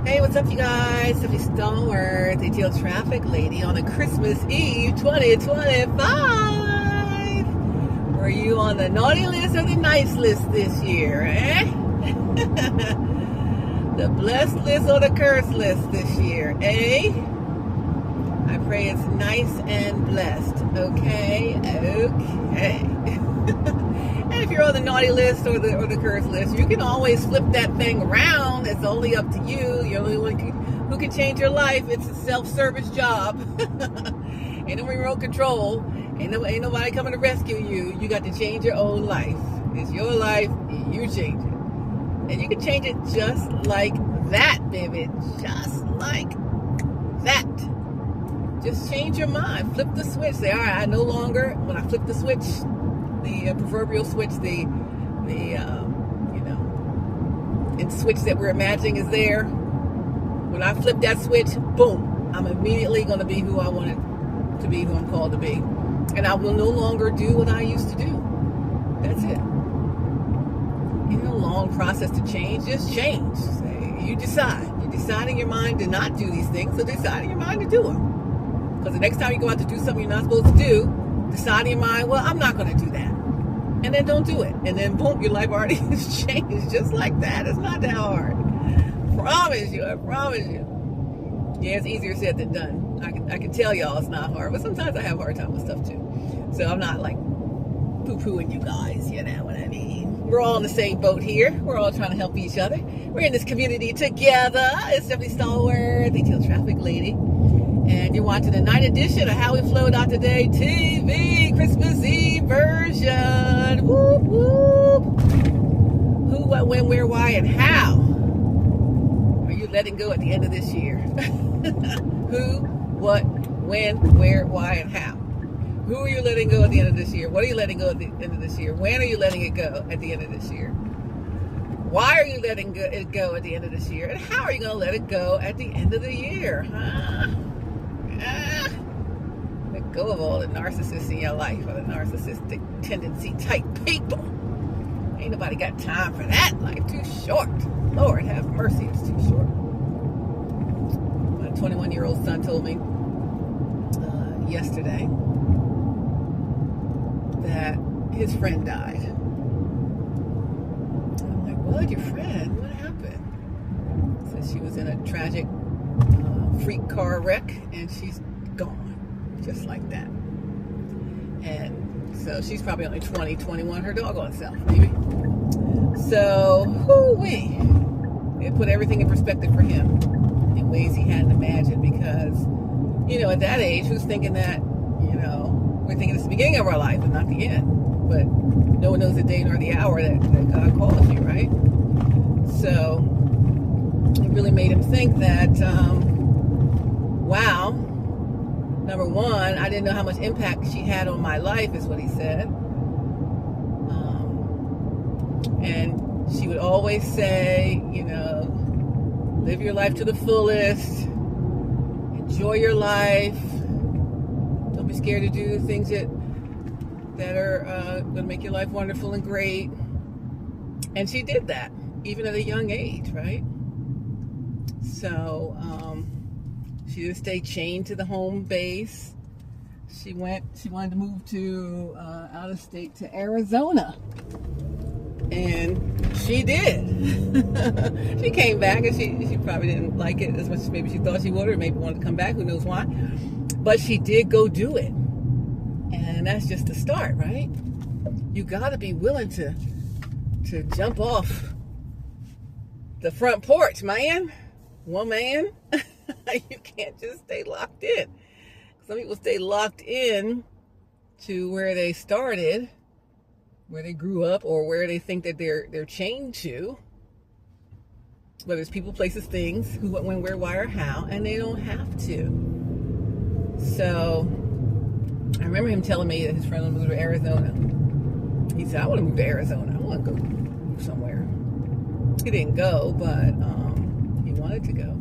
Hey, what's up, you guys? Stephanie Stallworth, ATL Traffic Lady on a Christmas Eve 2025. Were you on the naughty list or the nice list this year, eh? The blessed list or the cursed list this year, eh? I pray it's nice and blessed, okay? Okay. And if you're on the naughty list or the curse list, you can always flip that thing around. It's only up to you. You're the only one who can change your life. It's a self-service job. Ain't no remote control. Ain't nobody coming to rescue you. You got to change your own life. It's your life. You change it. And you can change it just like that, baby. Just like that. Just change your mind. Flip the switch. Say, all right, I no longer, when I flip the switch, the proverbial switch, the switch that we're imagining is there. When I flip that switch, boom, I'm immediately going to be who I want it to be, who I'm called to be. And I will no longer do what I used to do. That's it. You know, long process to change. Just change. Say, you decide. You decide in your mind to not do these things, so decide in your mind to do them. Because the next time you go out to do something you're not supposed to do, decide in your mind, well, I'm not going to do that. And then don't do it. And then boom, your life already has changed just like that. It's not that hard. Promise you. I promise you. Yeah, it's easier said than done. I can tell y'all it's not hard, but sometimes I have a hard time with stuff too. So I'm not like poo-pooing you guys, you know what I mean? We're all in the same boat here. We're all trying to help each other. We're in this community together. It's Stephanie Stallworth, ATL Traffic Lady. And you're watching the night edition of How We Flowed Out Today TV Christmas Eve version. Whoop, whoop. Who, what, when, where, why, and how are you letting go at the end of this year? Who, what, when, where, why, and how? Who are you letting go at the end of this year? What are you letting go at the end of this year? When are you letting it go at the end of this year? Why are you letting it go at the end of this year? And how are you going to let it go at the end of the year? Huh? Let go of all the narcissists in your life, or the narcissistic tendency type people. Ain't nobody got time for that. Life too short. Lord have mercy, it's too short. My 21-year-old son told me yesterday that his friend died. I'm like, what? Your friend? What happened? Said she was in a tragic freak car wreck, and she's gone, just like that. And so she's probably only 20, 21, her doggone self, maybe. So, whoo-wee. It put everything in perspective for him in ways he hadn't imagined, because, you know, at that age, who's thinking that, you know, we're thinking it's the beginning of our life and not the end. But no one knows the day nor the hour that God calls you, right? So, it really made him think that, wow, number one, I didn't know how much impact she had on my life, is what he said. And she would always say, you know, live your life to the fullest, enjoy your life, don't be scared to do things that are going to make your life wonderful and great. And she did that, even at a young age, right? So, she didn't stay chained to the home base. She wanted to move to out of state to Arizona. And she did. She came back, and she probably didn't like it as much as maybe she thought she would, or maybe wanted to come back, who knows why. But she did go do it. And that's just the start, right? You gotta be willing to jump off the front porch, man. Woman. You can't just stay locked in. Some people stay locked in to where they started, where they grew up, or where they think that they're chained to. Whether it's people, places, things, who, what, when, where, why, or how, and they don't have to. So I remember him telling me that his friend would move to Arizona. He said, I want to move to Arizona. I want to go somewhere. He didn't go, but he wanted to go.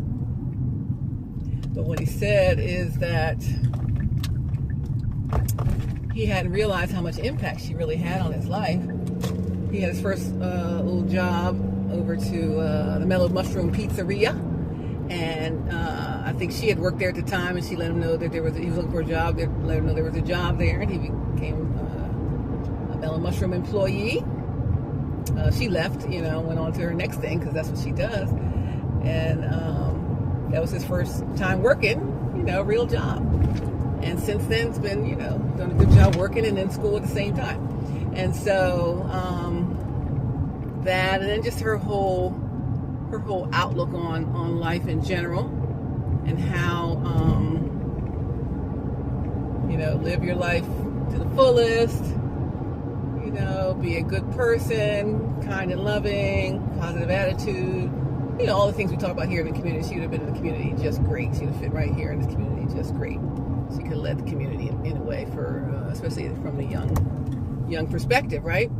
But what he said is that he hadn't realized how much impact she really had on his life. He had his first little job over to the Mellow Mushroom Pizzeria, And I think she had worked there at the time, and she let him know that he was looking for a job. They let him know there was a job there, and he became a Mellow Mushroom employee. She left, went on to her next thing, because that's what she does. And that was his first time working, a real job. And since then, it's been, done a good job working and in school at the same time. And so that, and then just her whole outlook on life in general, and how live your life to the fullest, be a good person, kind and loving, positive attitude, all the things we talk about here in the community. She would have been in the community just great. She would have fit right here in this community just great. She could have led the community in a way for, especially from the young perspective, right?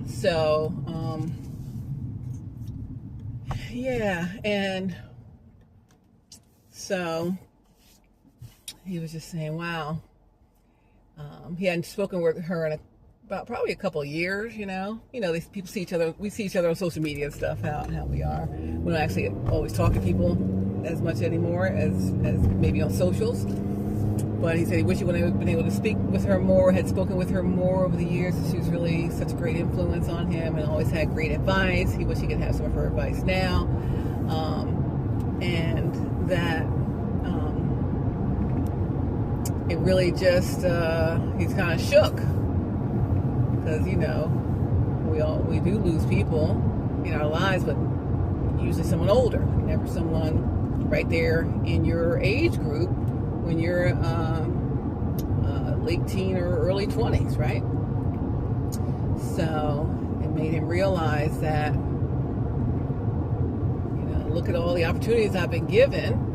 So, yeah, and so he was just saying, wow, he hadn't spoken with her in about probably a couple of years, these people see each other, we see each other on social media and stuff, how we are. We don't actually always talk to people as much anymore as maybe on socials. But he said he wished he would have been able to speak with her more, had spoken with her more over the years. She was really such a great influence on him and always had great advice. He wished he could have some of her advice now. And that it really just, he's kind of shook. Because, we do lose people in our lives, but usually someone older, never someone right there in your age group when you're late teen or early 20s, right? So it made him realize that, look at all the opportunities I've been given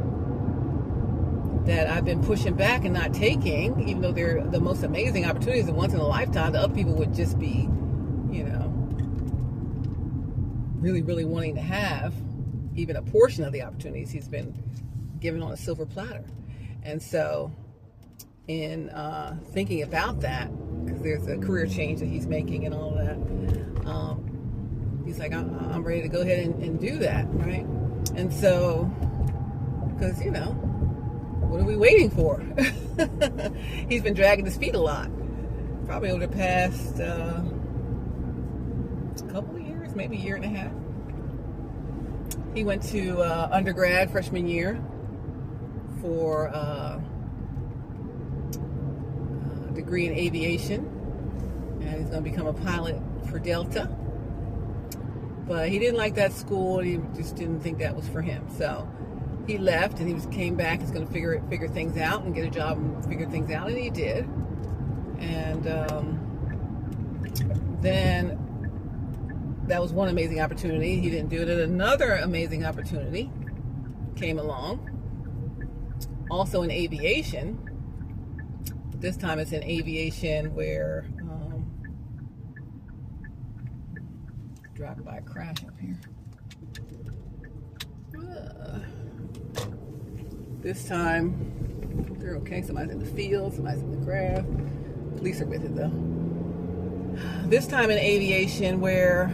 that I've been pushing back and not taking, even though they're the most amazing opportunities and once in a lifetime. The other people would just be, really, really wanting to have even a portion of the opportunities he's been given on a silver platter. And so in thinking about that, because there's a career change that he's making and all of that, he's like, I'm ready to go ahead and do that, right? And so, because, what are we waiting for? He's been dragging his feet a lot, probably over the past couple of years, maybe a year and a half. He went to undergrad freshman year for a degree in aviation, and he's going to become a pilot for Delta. But he didn't like that school. He just didn't think that was for him. So he left, and he came back. He's going to figure things out and get a job and figure things out, and he did. And then that was one amazing opportunity. He didn't do it. And another amazing opportunity came along, also in aviation. This time it's in aviation where driving by a crash up here. This time they're okay. Somebody's in the field, somebody's in the grass. Police are with it though. This time in aviation where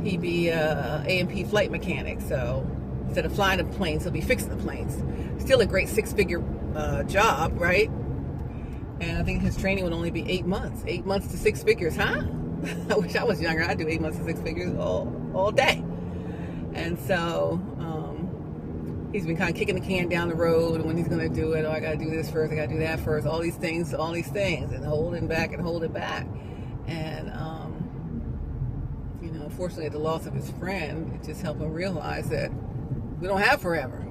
he'd be a A&P flight mechanic. So instead of flying the planes, he'll be fixing the planes. Still a great six-figure job, right? And I think his training would only be 8 months. 8 months to six figures, huh? I wish I was younger. I'd do 8 months to six figures all day. And so he's been kind of kicking the can down the road, and when he's going to do it, I got to do this first, I got to do that first, all these things, and holding back. And, unfortunately, the loss of his friend, it just helped him realize that we don't have forever.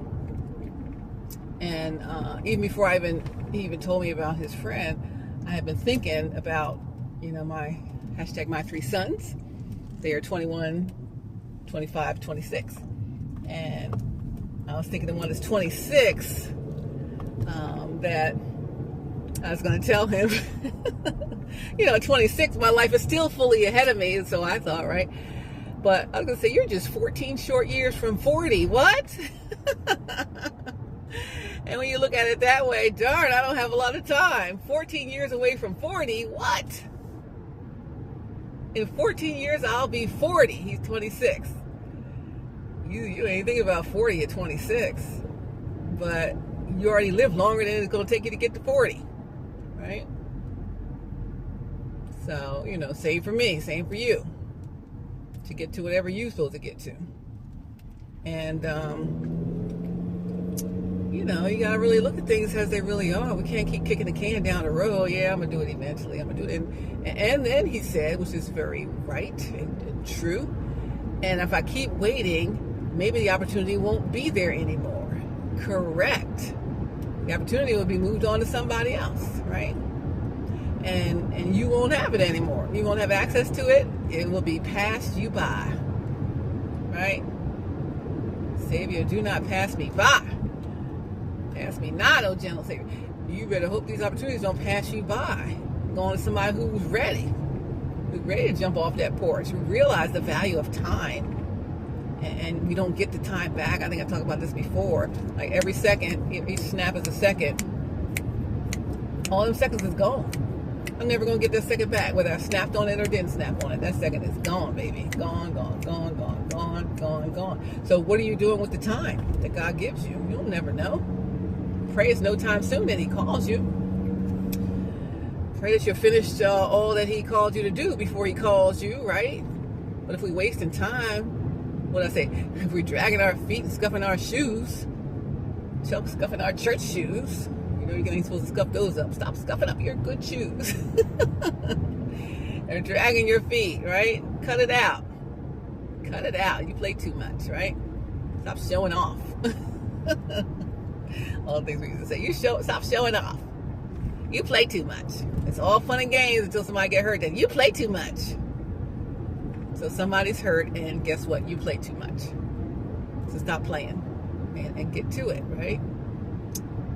And even before he even told me about his friend, I had been thinking about, my #my3 sons. They are 21, 25, 26. And I was thinking the one that's 26, that I was going to tell him, 26, my life is still fully ahead of me. And so I thought, right? But I was going to say, you're just 14 short years from 40. What? And when you look at it that way, darn, I don't have a lot of time. 14 years away from 40, what? In 14 years, I'll be 40. He's 26. You ain't thinking about 40 at 26, but you already lived longer than it's going to take you to get to 40, right? So, same for me, same for you, to get to whatever you're supposed to get to. And, you got to really look at things as they really are. We can't keep kicking the can down the road. Yeah, I'm going to do it eventually. I'm going to do it. And then he said, which is very right and true, and if I keep waiting, maybe the opportunity won't be there anymore. Correct. The opportunity will be moved on to somebody else, right? And you won't have it anymore. You won't have access to it. It will be passed you by, right? Savior, do not pass me by. Pass me not, oh gentle Savior. You better hope these opportunities don't pass you by. Going to somebody who's ready to jump off that porch, who realize the value of time. And we don't get the time back. I think I talked about this before. Like every second, each snap is a second. All them seconds is gone. I'm never going to get that second back, whether I snapped on it or didn't snap on it. That second is gone, baby. Gone, gone, gone, gone, gone, gone, gone. So what are you doing with the time that God gives you? You'll never know. Pray it's no time soon that he calls you. Pray that you're finished all that he called you to do before he calls you, right? But if we wasting time, what I say, if we're dragging our feet and scuffing our shoes, scuffing our church shoes, you're ain't supposed to scuff those up. Stop scuffing up your good shoes. They're dragging your feet, right? Cut it out. Cut it out. You play too much, right? Stop showing off. All the things we used to say. Stop showing off. You play too much. It's all fun and games until somebody get hurt. Then you play too much. So somebody's hurt, and guess what? You play too much. So stop playing and get to it, right?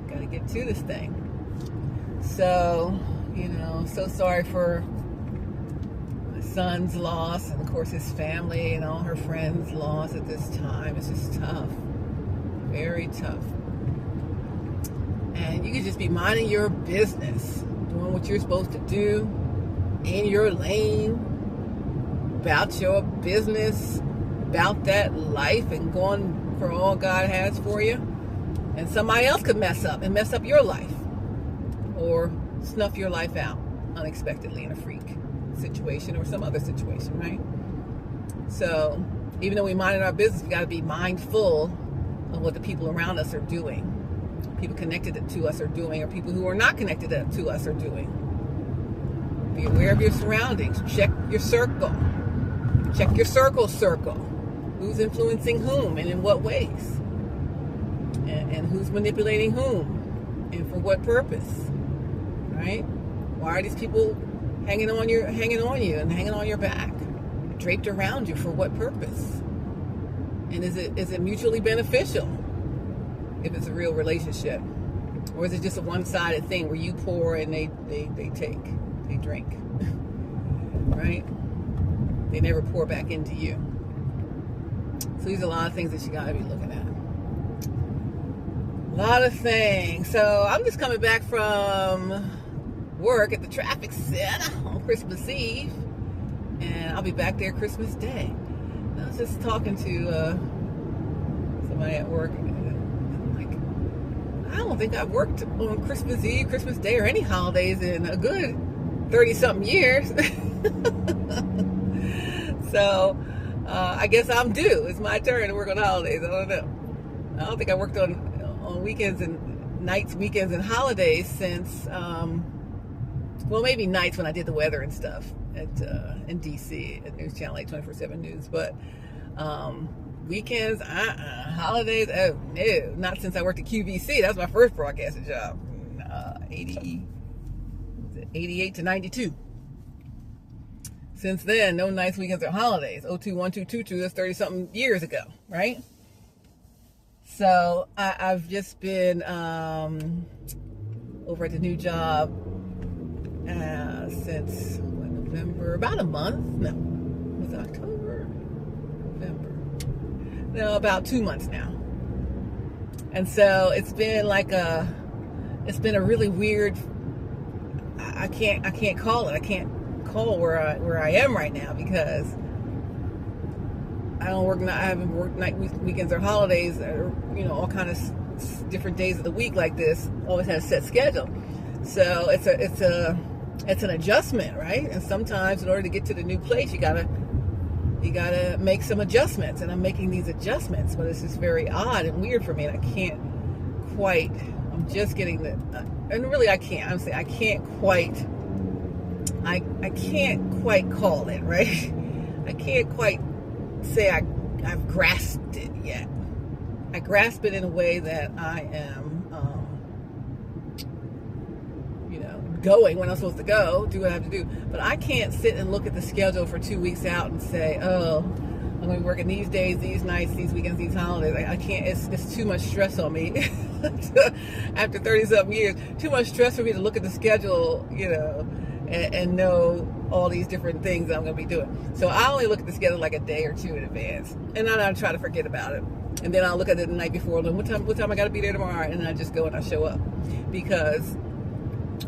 Got to get to this thing. So, so sorry for my son's loss, and of course his family and all her friends' loss at this time. It's just tough. Very tough. And you can just be minding your business, doing what you're supposed to do, in your lane, about your business, about that life, and going for all God has for you. And somebody else could mess up your life, or snuff your life out unexpectedly in a freak situation or some other situation, right? So even though we mind our business, we got to be mindful of what the people around us are doing, people connected to us are doing, or people who are not connected to us are doing. Be aware of your surroundings. Check your circle. Check your circle. Who's influencing whom and in what ways? And who's manipulating whom and for what purpose, right? Why are these people hanging on you and hanging on your back, draped around you? For what purpose? And is it mutually beneficial if it's a real relationship, or is it just a one-sided thing where you pour and they drink, right? They never pour back into you. So these are a lot of things that you got to be looking at. A lot of things. So I'm just coming back from work at the traffic center on Christmas Eve, and I'll be back there Christmas Day. And I was just talking to somebody at work, and I'm like, I don't think I've worked on Christmas Eve, Christmas Day, or any holidays in a good 30-something years. So I guess I'm due. It's my turn to work on holidays. I don't know. I don't think I worked on weekends and nights, weekends and holidays since, well, maybe nights when I did the weather and stuff in DC at News Channel 8 24/7 News. But weekends, holidays, oh no, not since I worked at QVC. That was my first broadcasting job, 88 to 92. Since then, no nights, weekends, or holidays. 021222, that's 30-something years ago, right? So I've just been over at the new job since November, about a month. No, was it October? November. No, about 2 months now. And so it's been like it's been a really weird. I can't call it. I can't call where I am right now, because I don't work. I haven't worked weekends or holidays, or all kind of different days of the week like this. Always had a set schedule, so it's an adjustment, right? And sometimes in order to get to the new place, you gotta make some adjustments, and I'm making these adjustments, but it's just very odd and weird for me, and I can't quite. I'm just getting and really I can't. I'm saying I can't quite call it, right? I can't quite say I've grasped it yet. I grasp it in a way that I am, going when I'm supposed to go, do what I have to do. But I can't sit and look at the schedule for 2 weeks out and say, oh, I'm going to be working these days, these nights, these weekends, these holidays. I can't. It's too much stress on me. After 30-something years, too much stress for me to look at the schedule, and know all these different things I'm going to be doing. So I only look at the schedule like a day or two in advance, and then I try to forget about it. And then I'll look at it the night before. What time I got to be there tomorrow? And then I just go and I show up, because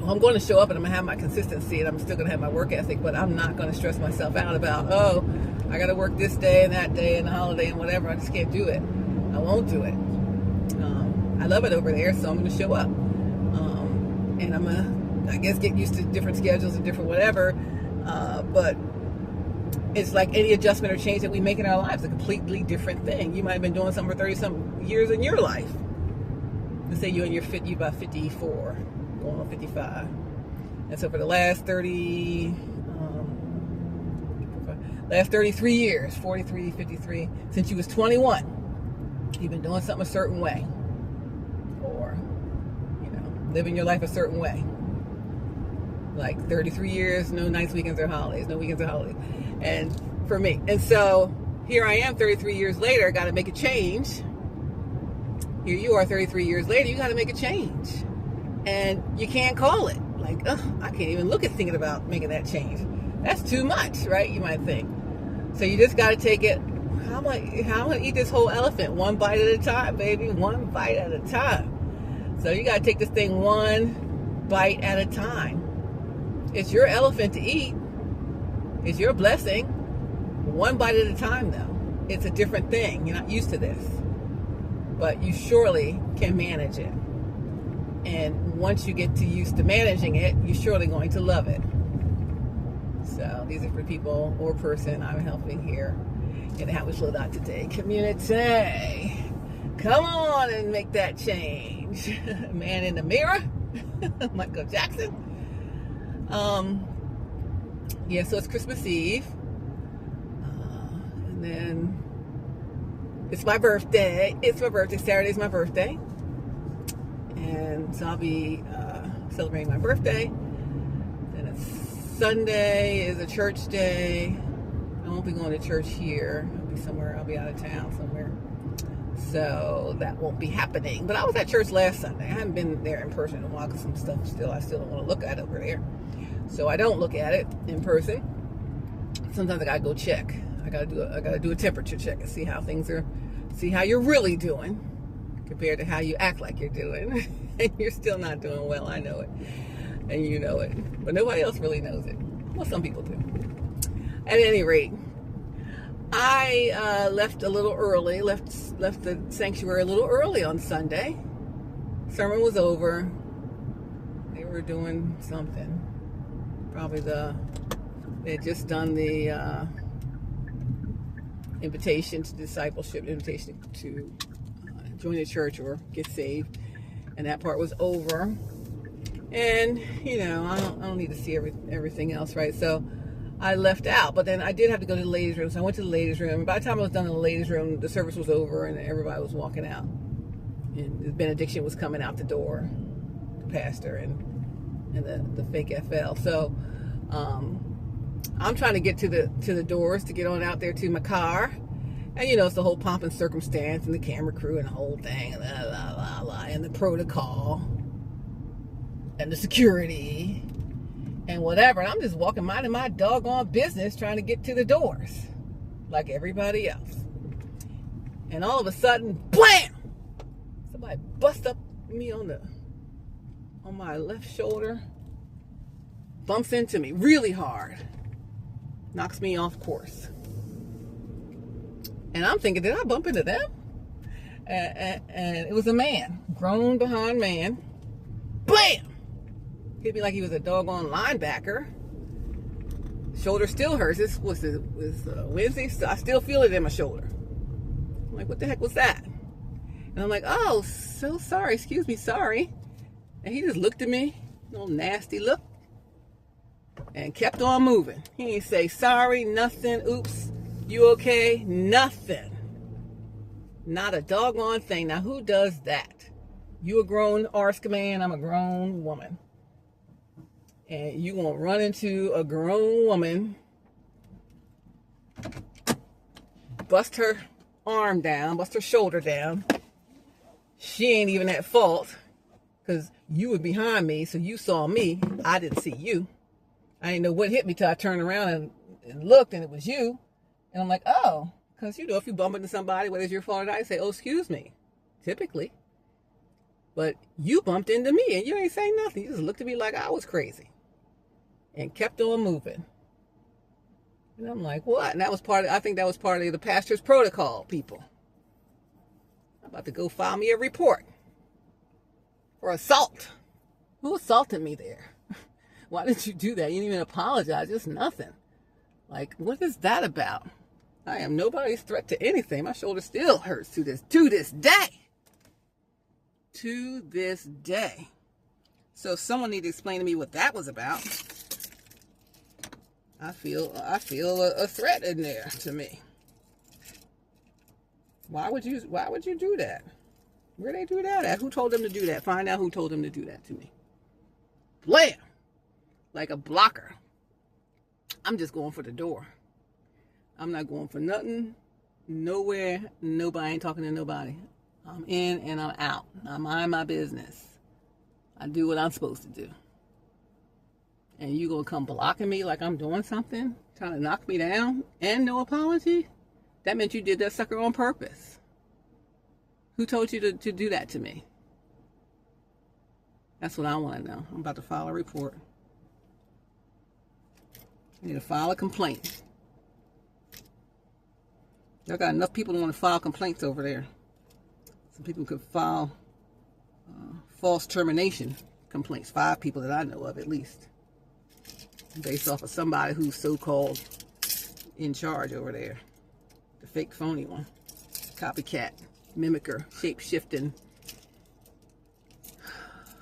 I'm going to show up and I'm going to have my consistency, and I'm still going to have my work ethic, but I'm not going to stress myself out about, oh, I got to work this day and that day and the holiday and whatever. I just can't do it. I won't do it. I love it over there, so I'm going to show up. And I'm going to, I guess, get used to different schedules and different whatever. But it's like any adjustment or change that we make in our lives, a completely different thing. You might have been doing something for 30-some years in your life. Let's say you're about 54, going on 55. And so for the last 33 years, 43, 53, since you was 21, you've been doing something a certain way, or living your life a certain way. Like 33 years, no nights, weekends, or holidays. No weekends or holidays. And for me. And so here I am 33 years later, got to make a change. Here you are 33 years later, you got to make a change. And you can't call it. Like, I can't even look at thinking about making that change. That's too much, right? You might think. So you just got to take it. How am I going to eat this whole elephant? One bite at a time, baby. One bite at a time. So you got to take this thing one bite at a time. It's your elephant to eat. It's your blessing. One bite at a time, though. It's a different thing. You're not used to this. But you surely can manage it. And once you get used to managing it, you're surely going to love it. So these are for people or person I'm helping here in the How We Slow Down Today community. Come on and make that change. Man in the mirror. Michael Jackson. So it's Christmas Eve, and then it's my birthday. Saturday's my birthday, and so I'll be celebrating my birthday. And it's Sunday is a church day. I won't be going to church here. I'll be out of town somewhere, so that won't be happening. But I was at church last Sunday. I haven't been there in person in a while because some stuff I still don't want to look at over there. So I don't look at it in person. Sometimes I gotta go check. I gotta do a temperature check and see how you're really doing compared to how you act like you're doing. And you're still not doing well. I know it, and you know it, but nobody else really knows it. Well, some people do. At any rate, I left a little early. Left the sanctuary a little early on Sunday. Sermon was over. They were doing something. Probably they had just done the invitation to discipleship, invitation to join the church or get saved, and that part was over. And I don't need to see everything else, right? So I left out, but then I did have to go to the ladies' room. So I went to the ladies' room. By the time I was done in the ladies' room, the service was over and everybody was walking out, and the benediction was coming out the door, the pastor and the fake FL. So I'm trying to get to the doors to get on out there to my car, and it's the whole pomp and circumstance and the camera crew and the whole thing, and and the protocol and the security and whatever. And I'm just walking, minding my doggone business, trying to get to the doors like everybody else. And all of a sudden, blam! Somebody bust up me on my left shoulder, bumps into me really hard, knocks me off course. And I'm thinking, did I bump into them? And it was a man, grown behind man. Bam! Hit me like he was a doggone linebacker. Shoulder still hurts. This was Wednesday, so I still feel it in my shoulder. I'm like, what the heck was that? And I'm like, oh, so sorry, excuse me, sorry. And he just looked at me, little nasty look, and kept on moving. He didn't say sorry, nothing, oops, you okay, nothing. Not a doggone thing. Now, who does that? You a grown arse man, I'm a grown woman. And you gonna run into a grown woman, bust her arm down, bust her shoulder down. She ain't even at fault because you were behind me, so you saw me. I didn't see you. I didn't know what hit me till I turned around and looked, and it was you. And I'm like, oh, because you know, if you bump into somebody, whether it's your fault or not, I say, oh, excuse me, typically. But you bumped into me, and you ain't saying nothing. You just looked at me like I was crazy and kept on moving. And I'm like, what? And that was I think that was part of the pastor's protocol, people. I'm about to go file me a report for assault. Who assaulted me there? Why did you do that? You didn't even apologize. Just nothing. Like, what is that about? I am nobody's threat to anything. My shoulder still hurts to this day. To this day. So someone need to explain to me what that was about. I feel a threat in there to me. Why would you do that? Where they do that at? Who told them to do that? Find out who told them to do that to me. Blam! Like a blocker. I'm just going for the door. I'm not going for nothing, nowhere, nobody. Ain't talking to nobody. I'm in and I'm out. I mind my business. I do what I'm supposed to do. And you gonna come blocking me like I'm doing something, trying to knock me down, and no apology? That meant you did that sucker on purpose. Who told you to do that to me? That's what I want to know. I'm about to file a report. I need to file a complaint. Y'all got enough people who want to file complaints over there. Some people could file false termination complaints. 5 people that I know of, at least. Based off of somebody who's so-called in charge over there. The fake phony one. Copycat. Mimicker. Shape-shifting.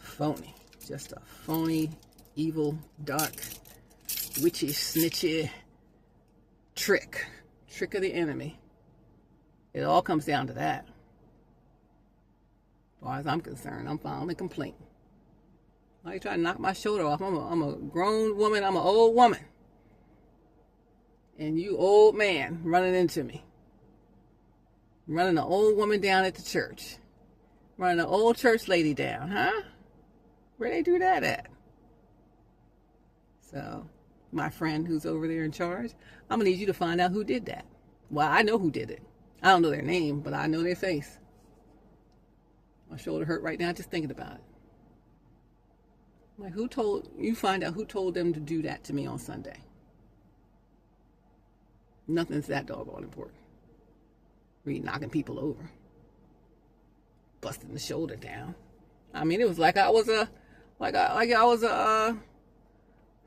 Phony. Just a phony, evil, dark, witchy, snitchy trick. Trick of the enemy. It all comes down to that. As far as I'm concerned, I'm filing a complaint. Why are you trying to knock my shoulder off? I'm a grown woman. I'm an old woman. And you old man running into me. Running an old woman down at the church. Running an old church lady down, huh? Where they do that at? So, my friend who's over there in charge, I'm going to need you to find out who did that. Well, I know who did it. I don't know their name, but I know their face. My shoulder hurt right now just thinking about it. Like, you find out who told them to do that to me on Sunday. Nothing's that doggone important. Really knocking people over. Busting the shoulder down. I mean, it was like I was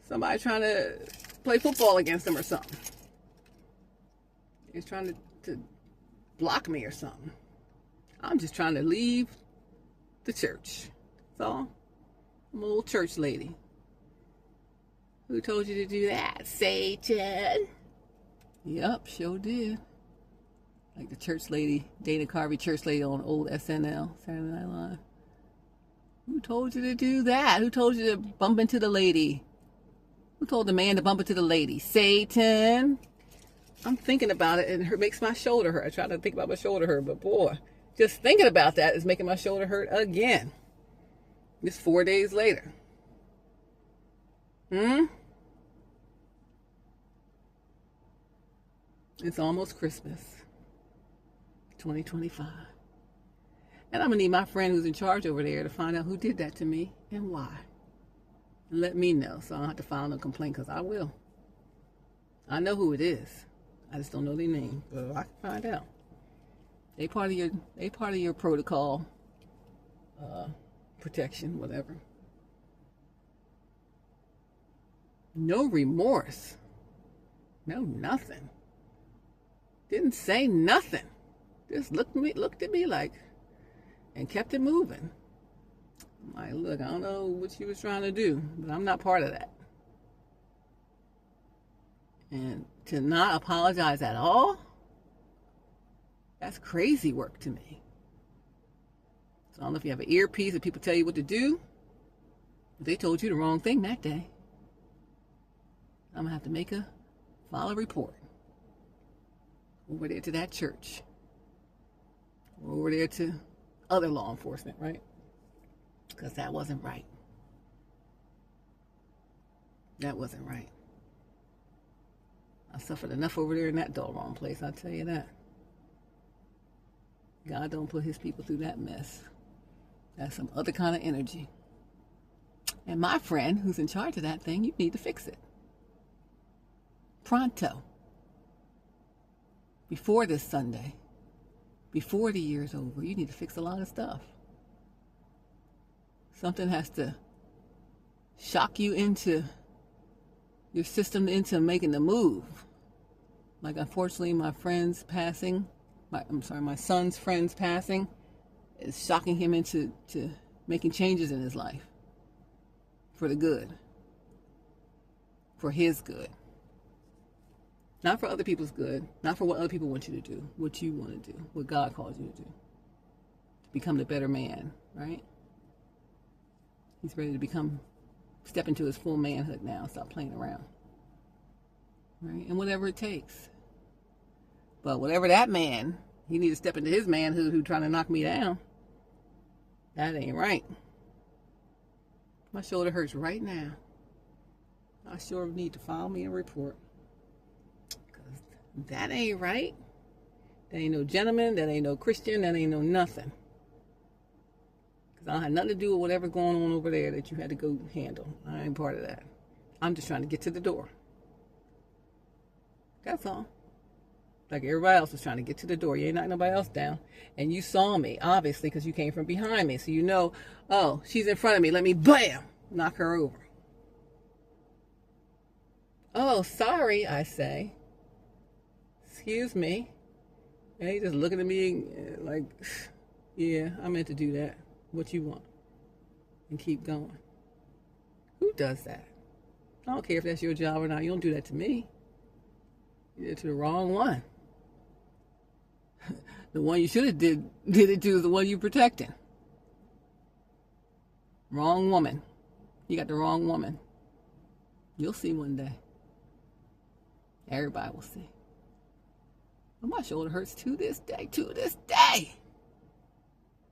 somebody trying to play football against them or something. He was trying to block me or something. I'm just trying to leave the church. That's all. I'm a little church lady. Who told you to do that? Satan. Yup, sure did. Like the church lady, Dana Carvey church lady on old SNL, Saturday Night Live. Who told you to do that? Who told you to bump into the lady? Who told the man to bump into the lady? Satan. I'm thinking about it and it makes my shoulder hurt. I try to think about my shoulder hurt, but boy, just thinking about that is making my shoulder hurt again. It's 4 days later. It's almost Christmas. 2025. And I'm going to need my friend who's in charge over there to find out who did that to me and why. And let me know so I don't have to file no complaint, because I will. I know who it is. I just don't know their name, but I can find out. They part of your protocol, protection, whatever. No remorse. No nothing. Didn't say nothing. Just looked at me like, and kept it moving. I'm like, look, I don't know what you was trying to do, but I'm not part of that. And to not apologize at all, that's crazy work to me. So I don't know if you have an earpiece and people tell you what to do. But they told you the wrong thing that day. I'm going to have to file a report over there to that church. Or over there to other law enforcement, right? Because that wasn't right. That wasn't right. I suffered enough over there in that doggone place, I'll tell you that. God don't put his people through that mess. That's some other kind of energy. And my friend who's in charge of that thing, you need to fix it. Pronto. Before this Sunday. Before the year's over, you need to fix a lot of stuff. Something has to shock you into your system into making the move. Like, unfortunately, my son's friend's passing is shocking him into making changes in his life for the good, for his good. Not for other people's good, not for what other people want you to do, what you want to do, what God calls you to do. To become the better man, right? He's ready to step into his full manhood now, stop playing around. Right? And whatever it takes. But whatever that man, he needs to step into his manhood who's trying to knock me down. That ain't right. My shoulder hurts right now. I sure need to file me a report. Because that ain't right. That ain't no gentleman, that ain't no Christian, that ain't no nothing. Because I don't have nothing to do with whatever's going on over there that you had to go handle. I ain't part of that. I'm just trying to get to the door. That's all. Like everybody else was trying to get to the door. You ain't knocking nobody else down. And you saw me, obviously, because you came from behind me. So you know, oh, she's in front of me. Let me, bam, knock her over. Oh, sorry, I say. Excuse me. And he just looking at me like, yeah, I meant to do that. What you want? And keep going. Who does that? I don't care if that's your job or not. You don't do that to me. You did it to the wrong one. The one you should have did it to is the one you protecting. Wrong woman. You got the wrong woman. You'll see one day. Everybody will see. But my shoulder hurts to this day. To this day.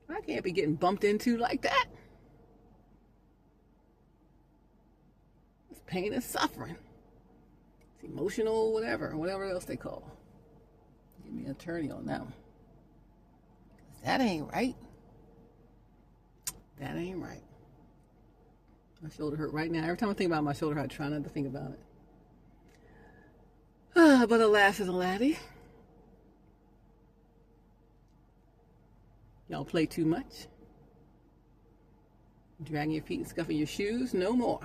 I can't be getting bumped into like that. It's pain and suffering. It's emotional, whatever else they call. Give me an attorney on that one. 'Cause that ain't right. That ain't right. My shoulder hurt right now. Every time I think about my shoulder, I try not to think about it. But alas is a laddie. Y'all play too much. Dragging your feet and scuffing your shoes? No more.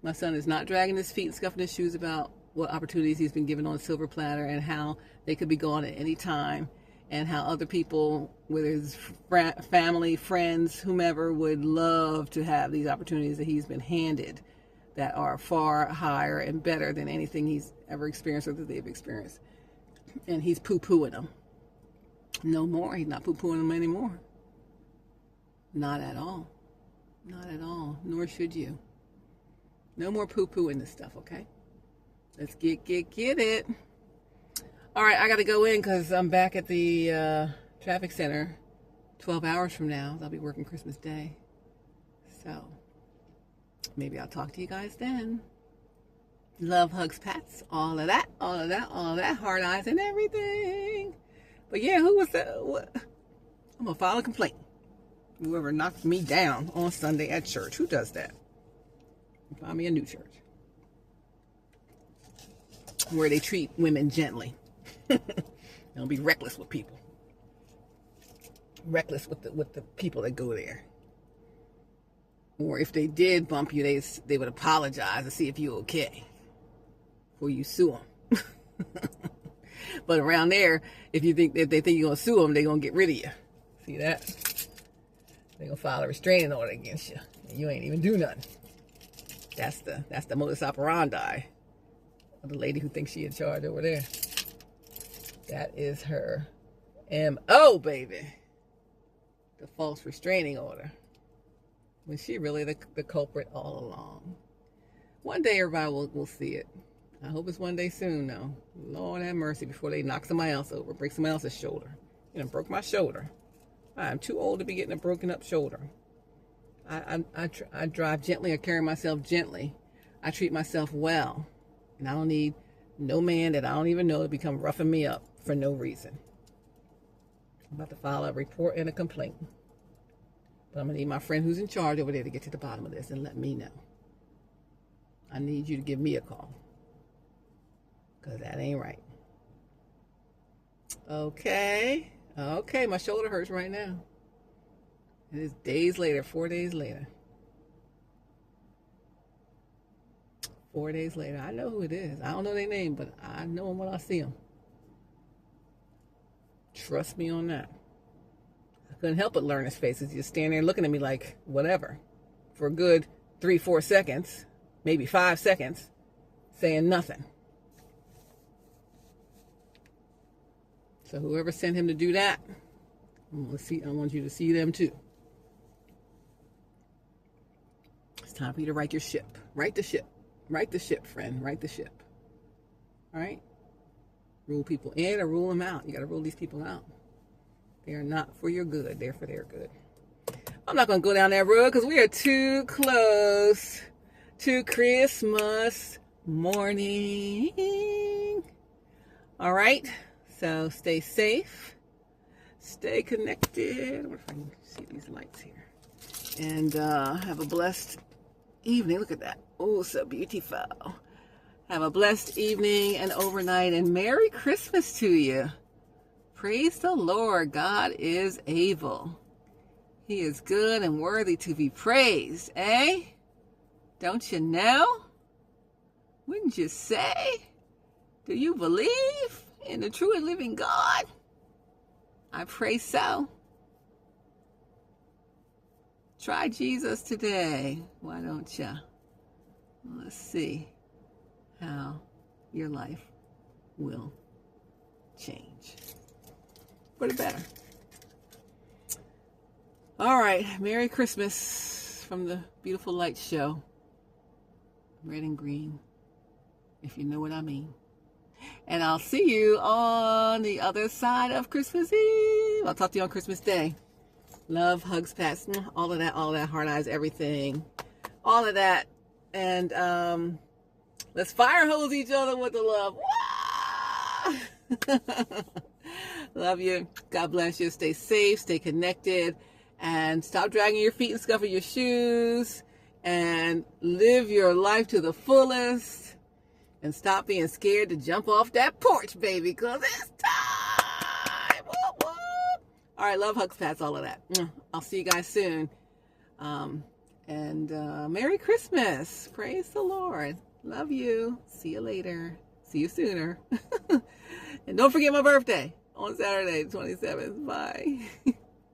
My son is not dragging his feet and scuffing his shoes about what opportunities he's been given on a silver platter and how they could be gone at any time, and how other people, whether it's family, friends, whomever, would love to have these opportunities that he's been handed that are far higher and better than anything he's ever experienced or that they've experienced. And he's poo-pooing them. No more. He's not poo-pooing them anymore. Not at all. Not at all. Nor should you. No more poo-pooing this stuff, okay? Let's get it. All right, I got to go in because I'm back at the traffic center 12 hours from now. I'll be working Christmas Day. So maybe I'll talk to you guys then. Love, hugs, pats, all of that, hard eyes and everything. But yeah, who was that? What? I'm going to file a complaint. Whoever knocked me down on Sunday at church. Who does that? Find me a new church. where they treat women gently. Don't be reckless with people. Reckless with the people that go there. Or if they did bump you, they would apologize to see if you're okay before you sue them. But around there, if they think you're gonna sue them, they're gonna get rid of you. See that? They're gonna file a restraining order against you, and you ain't even do nothing. That's the modus operandi of the lady who thinks she's in charge over there. That is her MO, baby. The false restraining order. When she really the culprit all along. One day everybody will see it. I hope it's one day soon, though. Lord have mercy, before they knock somebody else over, break somebody else's shoulder. You know, broke my shoulder. I'm too old to be getting a broken up shoulder. I drive gently. I carry myself gently. I treat myself well. And I don't need no man that I don't even know to become roughing me up for no reason. I'm about to file a report and a complaint. But I'm going to need my friend who's in charge over there to get to the bottom of this and let me know. I need you to give me a call. Because that ain't right. Okay. Okay, my shoulder hurts right now. It is days later, 4 days later. 4 days later. I know who it is. I don't know their name, but I know them when I see them. Trust me on that. I couldn't help but learn his faces. Just standing there looking at me like, whatever. For a good 3-4 seconds, maybe 5 seconds, saying nothing. So whoever sent him to do that, I want you to see them too. It's time for you to right your ship. Right the ship. Right the ship, friend. Right the ship. All right? Rule people in or rule them out. You got to rule these people out. They are not for your good. They're for their good. I'm not going to go down that road because we are too close to Christmas morning. All right? So stay safe. Stay connected. I wonder if I can see these lights here. And have a blessed evening. Look at that. Oh, so beautiful. Have a blessed evening and overnight, and Merry Christmas to you. Praise the Lord. God is able. He is good and worthy to be praised, eh? Don't you know? Wouldn't you say? Do you believe in the true and living God? I pray so. Try Jesus today. Why don't you? Let's see how your life will change for the better. All right. Merry Christmas from the Beautiful Light Show. Red and green, if you know what I mean. And I'll see you on the other side of Christmas Eve. I'll talk to you on Christmas Day. Love, hugs, pats, all of that, heart eyes, everything. All of that. And let's fire hose each other with the love. Love you. God bless you. Stay safe, stay connected, and stop dragging your feet and scuffing your shoes, and live your life to the fullest. And stop being scared to jump off that porch, baby, because it's time. Whoop, whoop. All right, love, hugs, pats, all of that. I'll see you guys soon. And Merry Christmas. Praise the Lord. Love you. See you later. See you sooner. And don't forget my birthday on Saturday, the 27th. Bye.